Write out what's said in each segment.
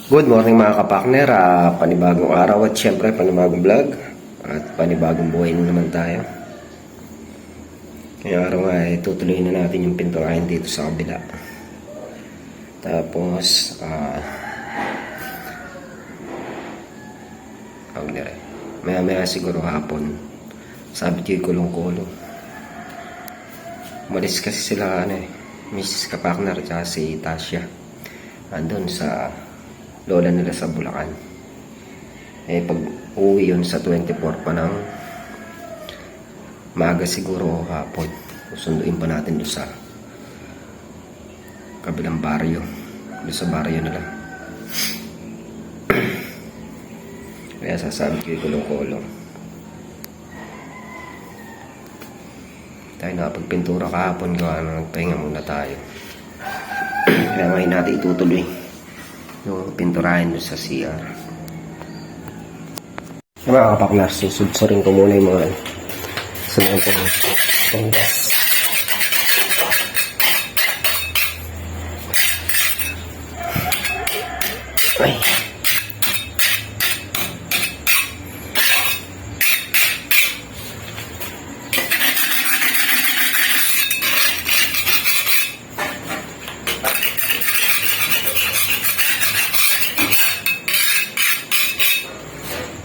Good morning mga kapakner, panibagong araw at syempre panibagong vlog at panibagong buhay na naman tayo. Ngayong araw nga ay tutuloy na natin yung pinturahin dito sa kabila. Tapos maya siguro hapon sabit yung kulong-kulong. Umalis kasi sila Mrs. Kapakner at si Tasha andun sa lola nila sa Bulacan. Pag uwi yun sa 24 pa ng maaga siguro hapon, susunduin pa natin doon sa kabilang baryo, doon sa baryo nila. Kaya sasabit ko yung kulong-kulong. Tayo nakapagpintura kahapon, gawa na nagpahinga muna tayo. Kaya ngayon natin itutuloy yung pinturahin doon sa CR. Mga kapaknar, susudsurin ko muna yung mga sunod pong panggas. Ay.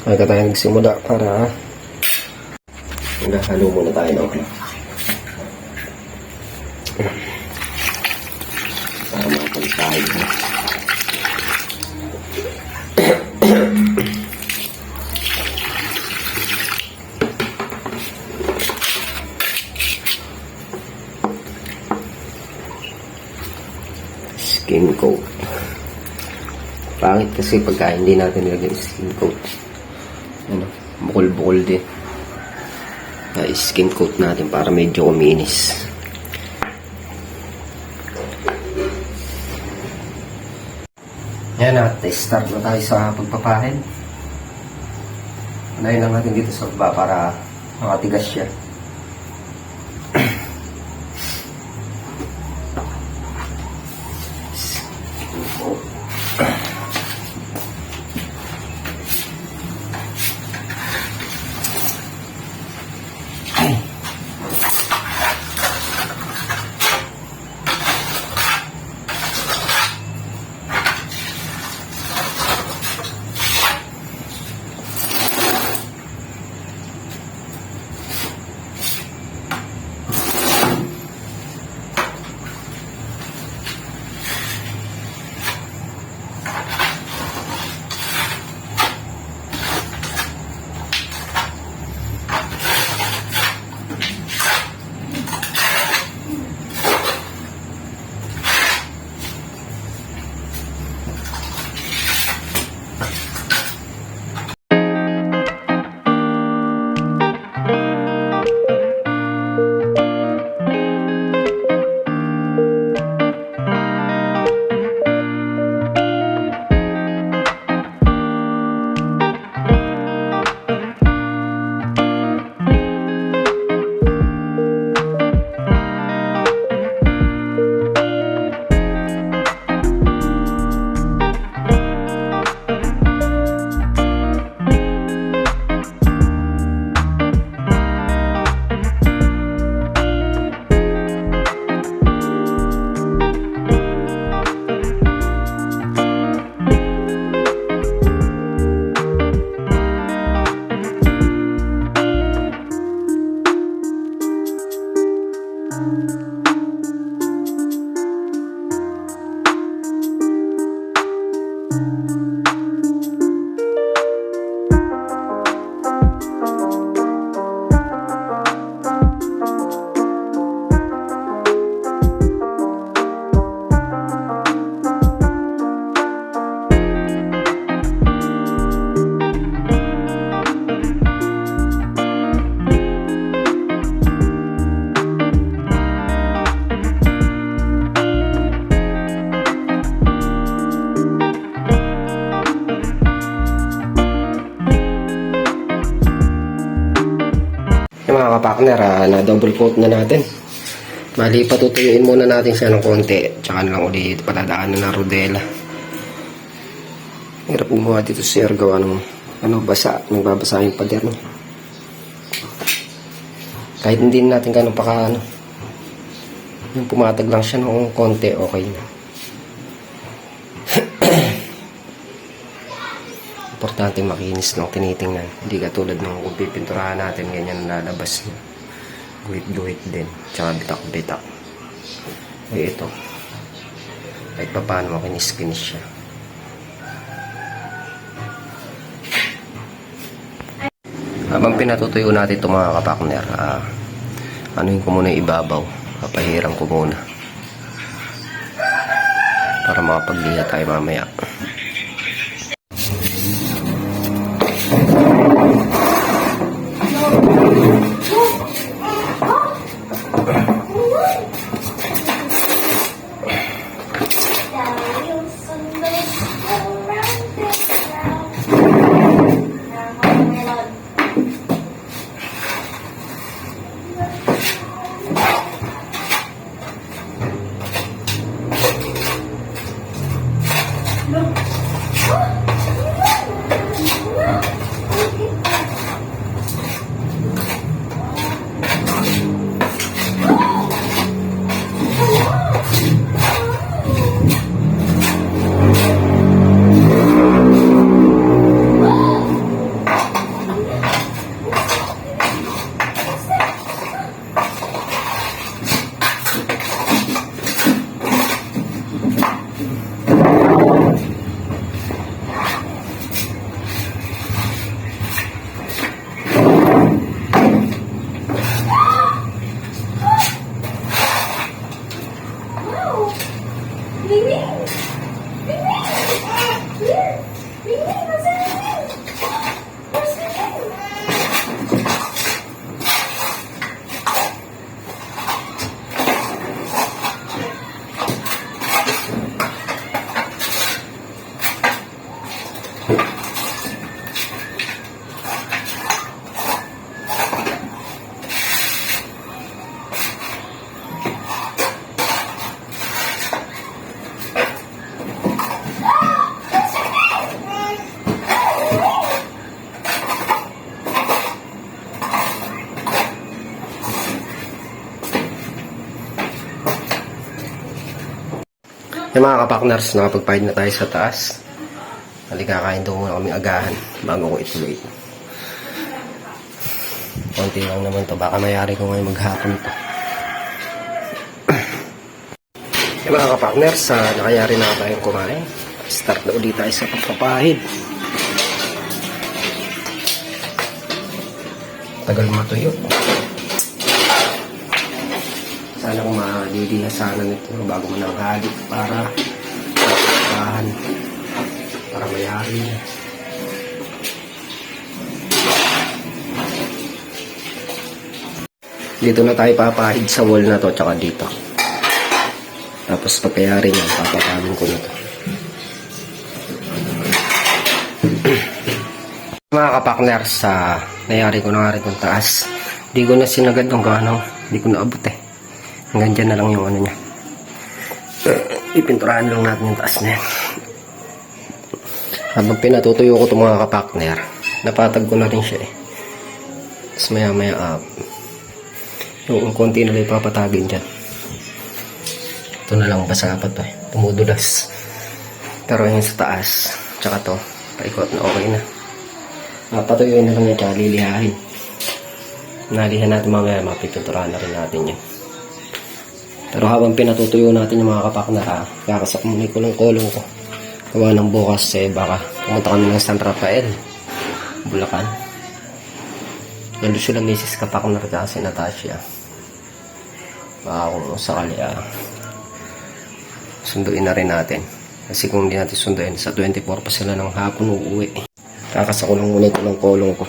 Kaya tayo nagsimula para naghalo muna tayo ng clock para mapagpahid na. Skin coat. Pangit kasi pagka hindi natin nilagay skin coat, bukol-bukol din. Skin coat natin para medyo kuminis. Yan na, start na tayo sa pagpapahid. Unahin lang natin dito sa baba para makatigas siya. Mga kapakner, na double coat na natin. Bali, patutuyuin muna natin siya ng konti, tsaka lang ulit patadaanan ng rodela. Hirap gumawa dito sir, gawa ng basa, nagbabasa yung pader niya. Kahit hindi natin ganun yung pumatag lang siya ng konti, okay na. Importante makinis lang tinitingnan. Hindi katulad ng kung pipinturahan natin, ganyan lalabas niya. Guhit-guhit din, tsaka bitak-bitak. Eh ito, kahit pa paano makinis-kinis siya. Habang pinatutuyo natin ito mga kapakner, anuhin ko muna yung ibabaw. Papahiram ko muna para makapagliha tayo mamaya. Yung mga kapakners, nakapagpahid na tayo sa taas. Halika, kain daw muna kaming agahan bago ko ituloy. Konti lang naman to, baka mayari ko ngayon maghapon to. Yung mga kapakners, nakayari na tayong kumain. Start na ulit tayo sa pagpapahid. Tagal matuyo. Sana kung madiliha sana nito bago mo nang halik para mayari na. Dito na tayo papahid sa wall na to tsaka dito. Tapos pagkayari niya, papapagin ko na to. Mga kapakners, nayari ko na nga rin itong taas. Hindi ko na sinagad ng gano'n. Hindi ko naabot eh. Hanggang dyan na lang yung ano niya. Ipinturahan lang natin yung taas na yan. Habang pinatutuyo ko itong mga kapakner, napatag ko na rin siya eh. Tapos maya maya yung konti na lang ipapatagin dyan. Ito na lang basa pa to eh. Tumudulas. Pero yung sa taas, tsaka to, paikot na okay na. Patuyuin na lang yan, tsaka lilihahin. Nalihan natin mamaya, mapipinturahan na rin natin yun. Pero habang pinatutuyo natin yung mga kapakner, kakasap muna ko ng kolong ko. Gawa ng bukas baka pumunta kami ng San Rafael, Bulacan. Nandun sila Mrs. Kapakner at si Natasha. Baka kung sakali sunduin na rin natin. Kasi kung hindi natin sunduin, sa 24 pa sila ng hapon uuwi. Kakasap ko lang muna ito ng kolong ko.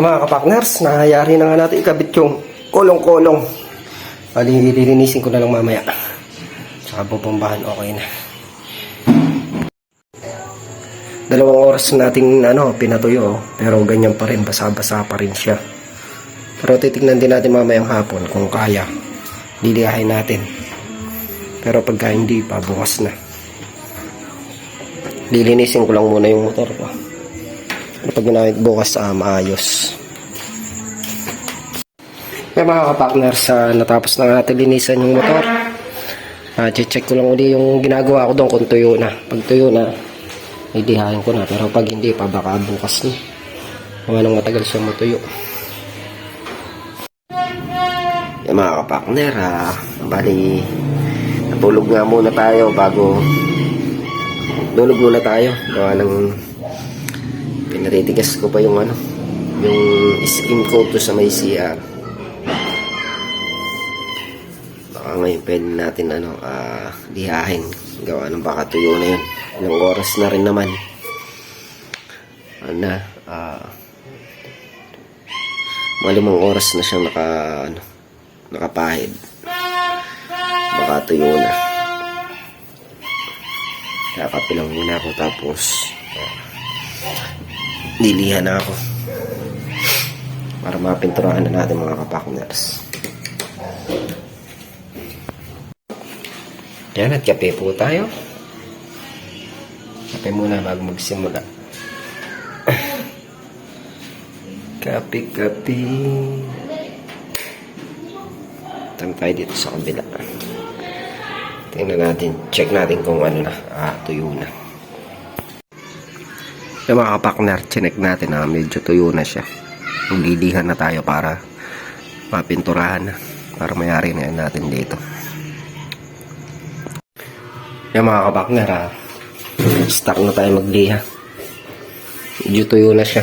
Mga kapakners, nahayari na nga natin ikabit yung kolong-kolong. Lilinisin ko na lang mamaya. Tsaka bubombahan, okay na. 2 oras nating pinatuyo, pero ganyan pa rin, basa-basa pa rin siya. Pero titignan din natin mamayang hapon kung kaya. Liliyahin natin. Pero pagka hindi pa, bukas na. Lilinisin ko lang muna yung motor ko. Pag ginamit bukas, maayos. Kaya mga kapakners, natapos na natin linisan yung motor. Check ko lang uli yung ginagawa ko doon kung tuyo na. Pag tuyo na, idihahin ko na. Pero pag hindi pa, baka bukas na. Kung anong matagal siya matuyo. Kaya mga kapakner, bali, natulog nga muna tayo bago tulog muna tayo. Gawa ng pinatitigas ko pa yung yung skin coat to sa may CR. Baka ngayon pwede natin lihahin. Gawa ng baka tuyo na yun. Ilang oras na rin naman. Mga 5 oras na siyang nakapahid. Baka tuyo na. Kakapilang muna ako tapos lilihan na ako para mapinturahan na natin mga kapakners. Yan, at kape po tayo. Kape muna bago magsimula. Kape. Tama tayo dito sa kabila. Tingnan natin, check natin kung tuyo na. Yung mga kapakner, chinek natin na medyo tuyo na siya. Lilihan na tayo para mapinturahan na. Para mayari na yan natin dito. Yung mga kapakner, start na tayo magliha. Medyo tuyo na siya.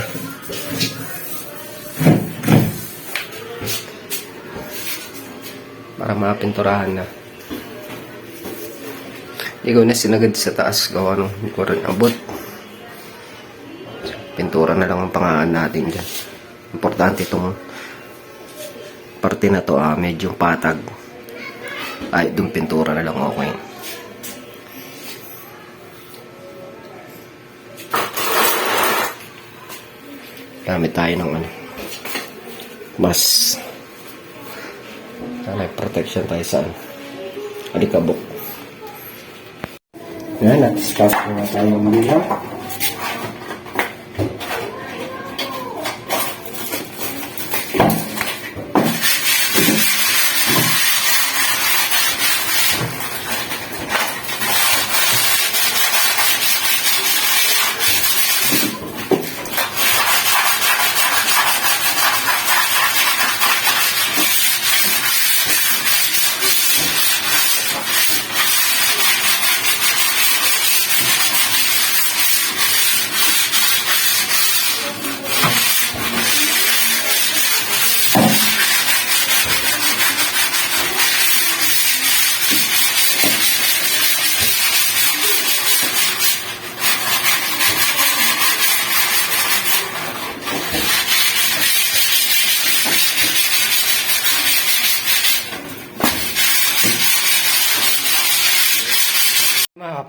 Para mapinturahan na. Ikaw na sinagad sa taas. Gawa nung hindi ko rin abot. Pintura na lang ang pangaan natin dyan. Importante itong parte na to, medyo patag. Ay, itong pintura na lang, okay. Gamit tayo ng mas may protection tayo sa alikabok. Yan, at-start na tayo muna.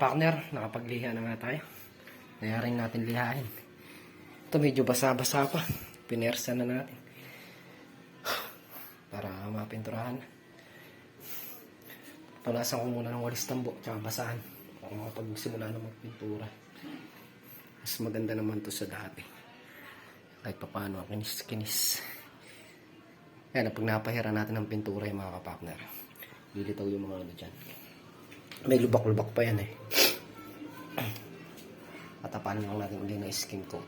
partner, nakapagliha na nga tayo. Kaya rin natin lihain. Ito medyo basa-basa pa. Pinersa na natin. Para mapinturahan. Panasan ko muna ng walis tambo tsaka basahan. Para makapagsimula na magpintura. Mas maganda naman to sa dati. Kahit pa paano, kinis-kinis. Yan, pag napahira natin ng pintura yung mga kapakner, lilitaw yung mga ano dyan. May lubak-lubak pa yan eh. Patapanin lang natin ulit ng skin coat.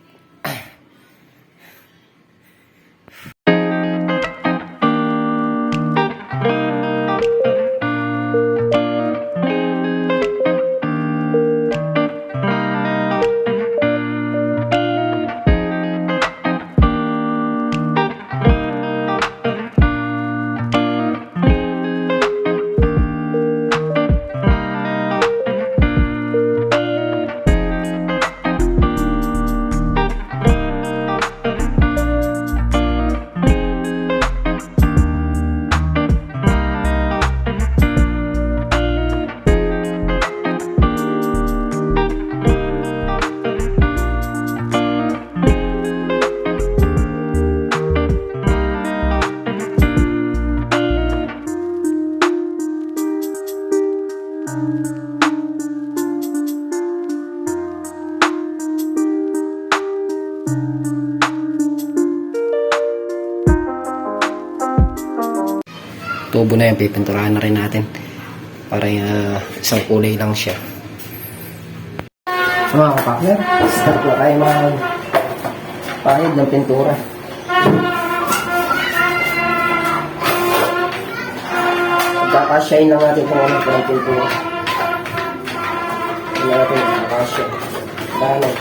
Tubo na yan, pipinturahan na rin natin para isang kulay lang siya. So mga kapakner, start na tayo magpahid ng pintura. Magkakasyain lang natin kung ano po ng pintura. Hindi natin magkakasya. Dahil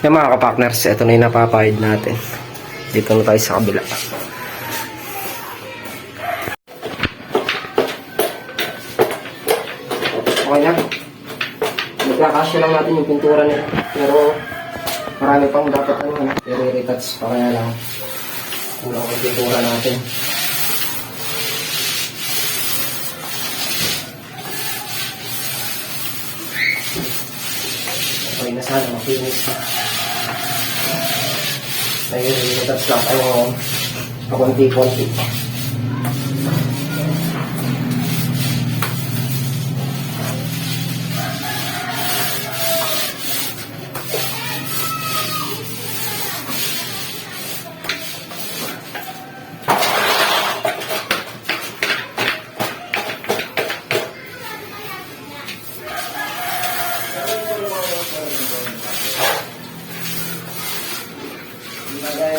yung mga kapakners, ito na yung napapahid natin. Dito na tayo sa kabila. Okay na. Magkakasya lang natin yung pintura nila. Pero marami pang dapat i-retouch pa, kaya lang kulang ang pintura natin. Okay na sana, makinis pa. Nai-retouch lang tayo pakunti-kunti.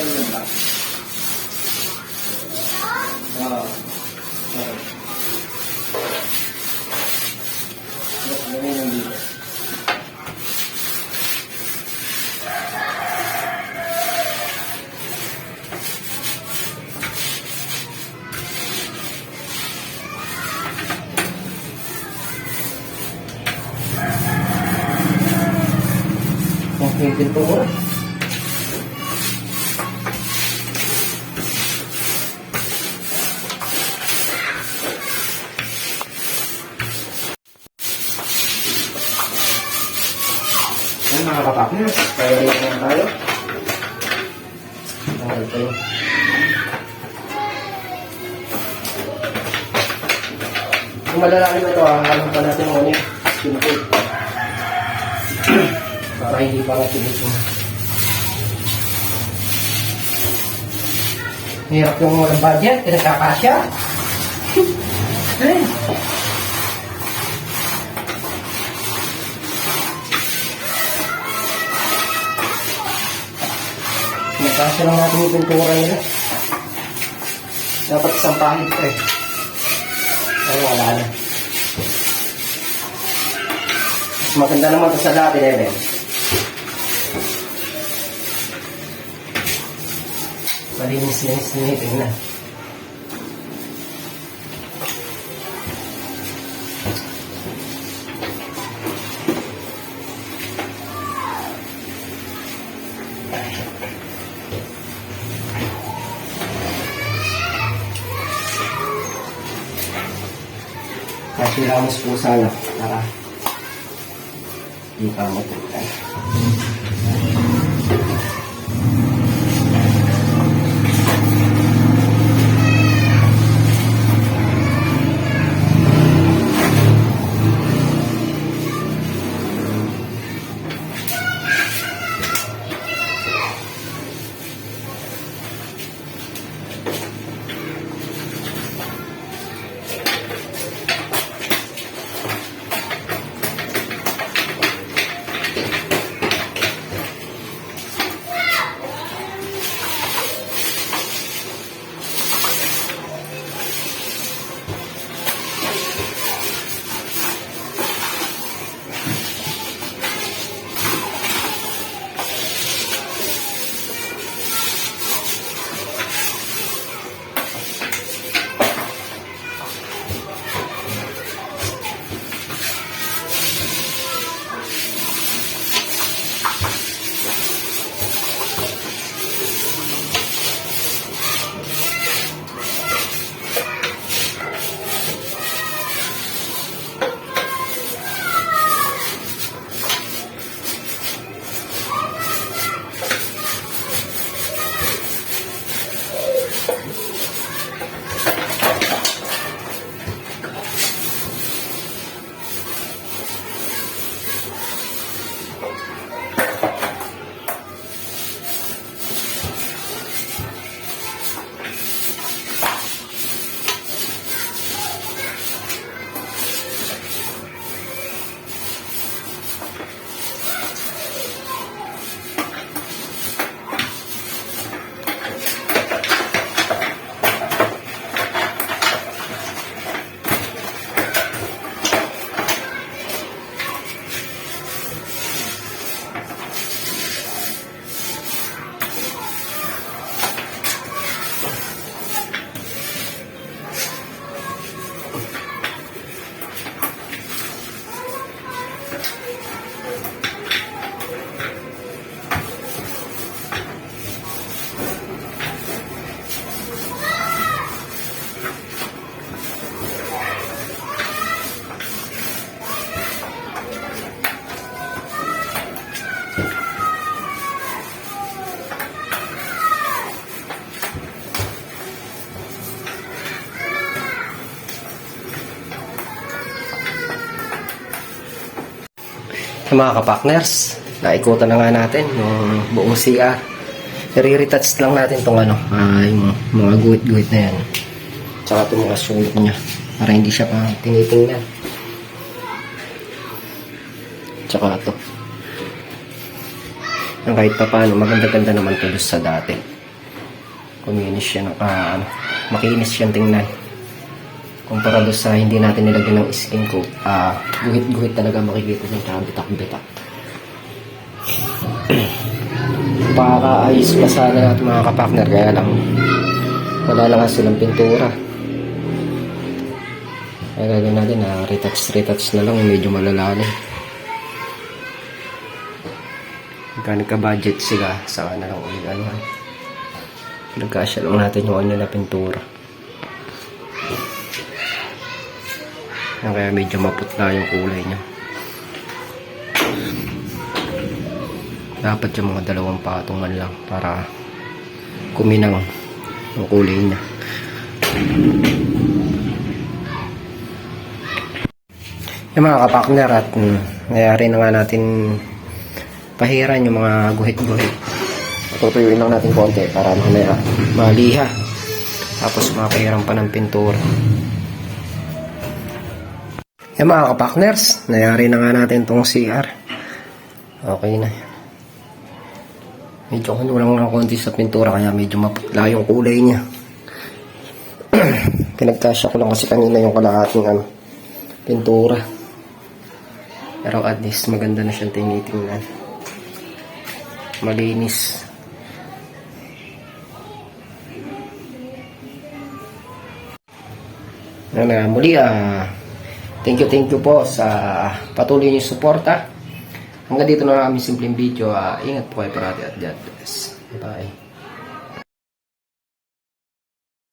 yun ba? Oo. Gawin yung dito. Okay, pinto mo. Yan mga kapakner, kaya rin naman tayo. Okay, tayo. Kung malalalim na ito, halang pa natin mo niya. Pinto. Para hindi pa natin ito. Hirap yung walang budget, pinagkakasya. Ay. Pinagkasya lang natin yung pintura nila. Dapat isang pahit ko eh. Ay, wala na. Mas maganda naman ito sa dati, Lele. Malinis-linis niya, tingnan. Kasi ramos po sana para hindi pa matutan. Sa mga kapakners, naikutan na nga natin yung buong CR. I-retouch lang natin itong yung mga guhit-guhit na yan. Tsaka itong mga sulit niya para hindi siya pang tinitingnan. Tsaka ito. Ang kahit pa paano, maganda-ganda naman ito sa dati. Kuminis siya ng makinis siyang tingnan. Kumpara doon sa hindi natin nilagyan ng skin coat, guhit-guhit talaga makikita niya, tsaka bitak-bitak. Pakaayos pa sana natin mga kapakner, kaya lang wala lang silang pintura. Kaya gagawin natin na retouch na lang, medyo malalalim. Magkano ka budget sila, saka na lang ulit nagkasya lang natin yung na pintura. Kaya medyo maputla yung kulay niya. Dapat yung mga 2 patungan lang para kuminang yung kulay niya. Yung mga kapakner, at nangyari na nga natin pahiran yung mga guhit-guhit. Tutuyuin lang natin konti para mamaya maliha. Tapos mapahiran pa ng pintura. Yung mga kapakners, nangyari na nga natin tong CR. Okay na. Medyo kulang ng konti sa pintura kaya medyo maputla yung kulay niya. Pinagkasya ko lang kasi kanina yung kalahating pintura. Pero at least maganda na siyang tinitingnan. Malinis. Muli thank you po sa patuloy niyong suporta. Hanggang dito na ang aming simpleng video. Ingat po kayo parati at God bless. Bye.